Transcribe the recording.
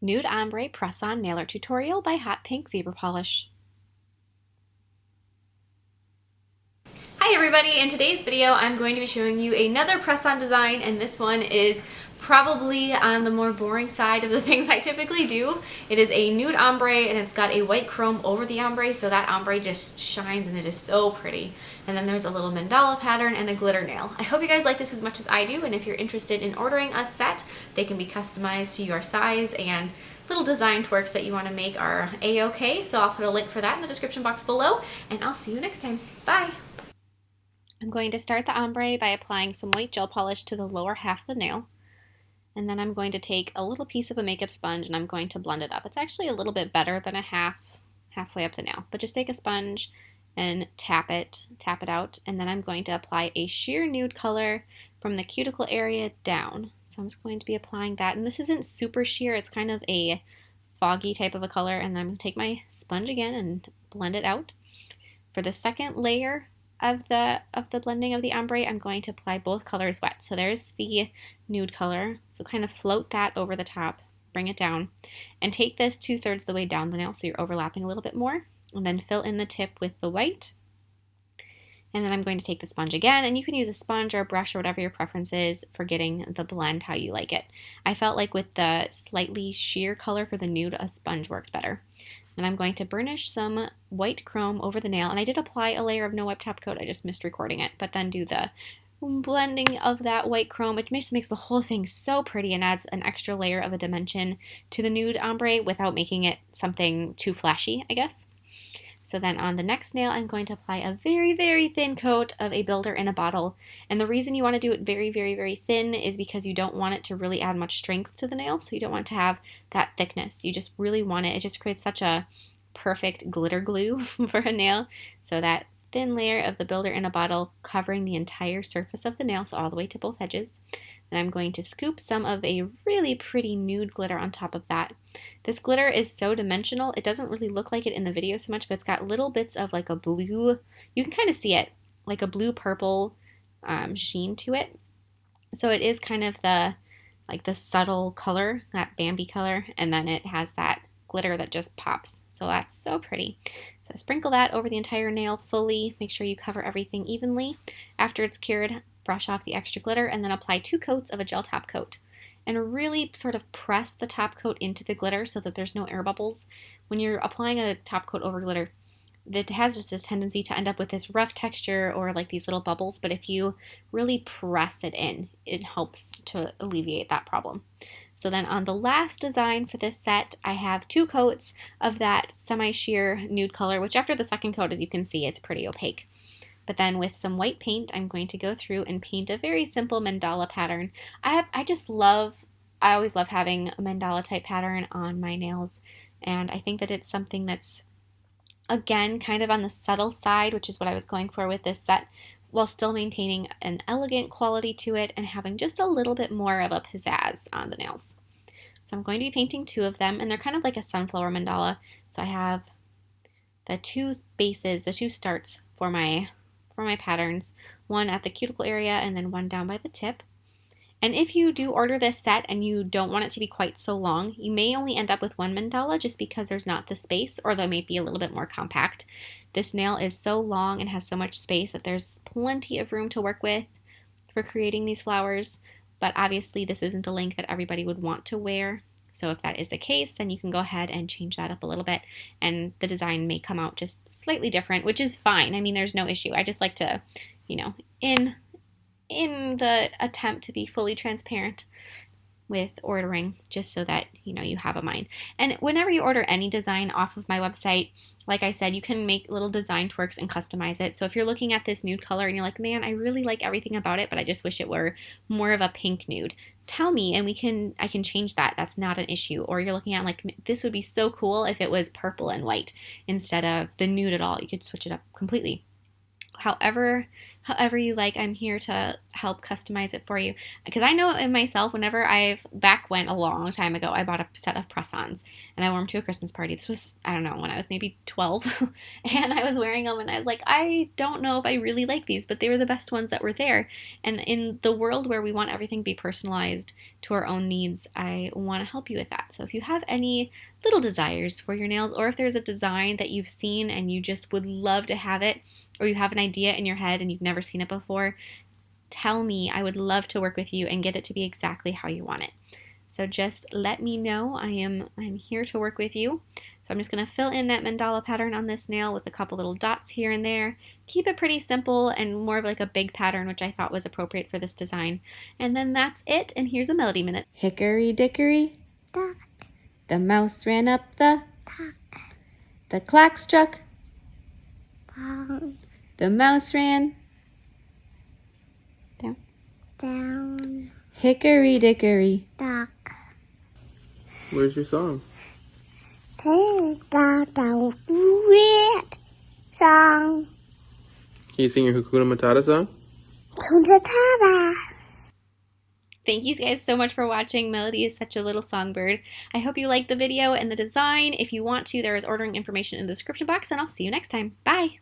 Nude Ombre Press-On Nailer Tutorial by Hotpinkzebrapolish. Hi everybody, in today's video I'm going to be showing you another press-on design, and this one is probably on the more boring side of the things I typically do. It is a nude ombre and it's got a white chrome over the ombre, so that ombre just shines and it is so pretty. And then there's a little mandala pattern and a glitter nail. I hope you guys like this as much as I do, and if you're interested in ordering a set, they can be customized to your size, and little design twerks that you want to make are a-okay, so I'll put a link for that in the description box below, and I'll see you next time. Bye! I'm going to start the ombre by applying some white gel polish to the lower half of the nail. And then I'm going to take a little piece of a makeup sponge and I'm going to blend it up. It's actually a little bit better than halfway up the nail, but just take a sponge and tap it out, and then I'm going to apply a sheer nude color from the cuticle area down. So I'm just going to be applying that, and this isn't super sheer, it's kind of a foggy type of a color, and then I'm going to take my sponge again and blend it out. For the second layer of the blending of the ombre, I'm going to apply both colors wet. So there's the nude color, so kind of float that over the top, bring it down, and take this 2/3 the way down the nail so you're overlapping a little bit more, and then fill in the tip with the white. And then I'm going to take the sponge again, and you can use a sponge or a brush or whatever your preference is for getting the blend how you like it. I felt like with the slightly sheer color for the nude, a sponge worked better. And I'm going to burnish some white chrome over the nail, and I did apply a layer of no wipe top coat, I just missed recording it, but then do the blending of that white chrome. It just makes the whole thing so pretty and adds an extra layer of a dimension to the nude ombre without making it something too flashy, I guess. So then on the next nail, I'm going to apply a very, very thin coat of a builder in a bottle. And the reason you want to do it very, very, very thin is because you don't want it to really add much strength to the nail. So you don't want to have that thickness. You just really want it. It just creates such a perfect glitter glue for a nail. So that thin layer of the builder in a bottle covering the entire surface of the nail, so all the way to both edges. And I'm going to scoop some of a really pretty nude glitter on top of that. This glitter is so dimensional, it doesn't really look like it in the video so much, but it's got little bits of like a blue, you can kind of see it, like a blue-purple sheen to it. So it is kind of the subtle color, that Bambi color, and then it has that glitter that just pops. So that's so pretty. So sprinkle that over the entire nail fully. Make sure you cover everything evenly. After it's cured, brush off the extra glitter and then apply 2 coats of a gel top coat. And really sort of press the top coat into the glitter so that there's no air bubbles. When you're applying a top coat over glitter, it has just this tendency to end up with this rough texture or like these little bubbles, but if you really press it in, it helps to alleviate that problem. So then on the last design for this set, I have 2 coats of that semi-sheer nude color, which after the second coat, as you can see, it's pretty opaque. But then with some white paint, I'm going to go through and paint a very simple mandala pattern. I always love having a mandala type pattern on my nails, and I think that it's something that's, again, kind of on the subtle side, which is what I was going for with this set, while still maintaining an elegant quality to it and having just a little bit more of a pizzazz on the nails. So I'm going to be painting 2 of them, and they're kind of like a sunflower mandala. So I have the 2 bases, the 2 starts for my patterns, one at the cuticle area and then one down by the tip. And if you do order this set and you don't want it to be quite so long, you may only end up with 1 mandala just because there's not the space, or they may be a little bit more compact. This nail is so long and has so much space that there's plenty of room to work with for creating these flowers, but obviously this isn't a length that everybody would want to wear. So if that is the case, then you can go ahead and change that up a little bit, and the design may come out just slightly different, which is fine. I mean, there's no issue. I just like to, in the attempt to be fully transparent with ordering, just so that you have a mind. And whenever you order any design off of my website, like I said, you can make little design twerks and customize it. So if you're looking at this nude color and you're like, man, I really like everything about it, but I just wish it were more of a pink nude, tell me and I can change that. That's not an issue. Or you're looking at like, this would be so cool if it was purple and white instead of the nude at all. You could switch it up completely. however you like. I'm here to help customize it for you. Because I know in myself, whenever back when a long time ago, I bought a set of press-ons and I wore them to a Christmas party. This was, I don't know, when I was maybe 12 and I was wearing them and I was like, I don't know if I really like these, but they were the best ones that were there. And in the world where we want everything to be personalized to our own needs, I want to help you with that. So if you have any little desires for your nails, or if there's a design that you've seen and you just would love to have it, or you have an idea in your head and you've never seen it before, tell me. I would love to work with you and get it to be exactly how you want it. So just let me know. I'm here to work with you. So I'm just going to fill in that mandala pattern on this nail with a couple little dots here and there. Keep it pretty simple and more of like a big pattern, which I thought was appropriate for this design. And then that's it. And here's a Melody Minute. Hickory dickory dock. The mouse ran up the dock. The clock struck. Bong. The mouse ran down. Down. Hickory dickory dock. Where's your song? Song. Can you sing your Hakuna Matata song? Matata. Thank you guys so much for watching. Melody is such a little songbird. I hope you liked the video and the design. If you want to, there is ordering information in the description box, and I'll see you next time. Bye!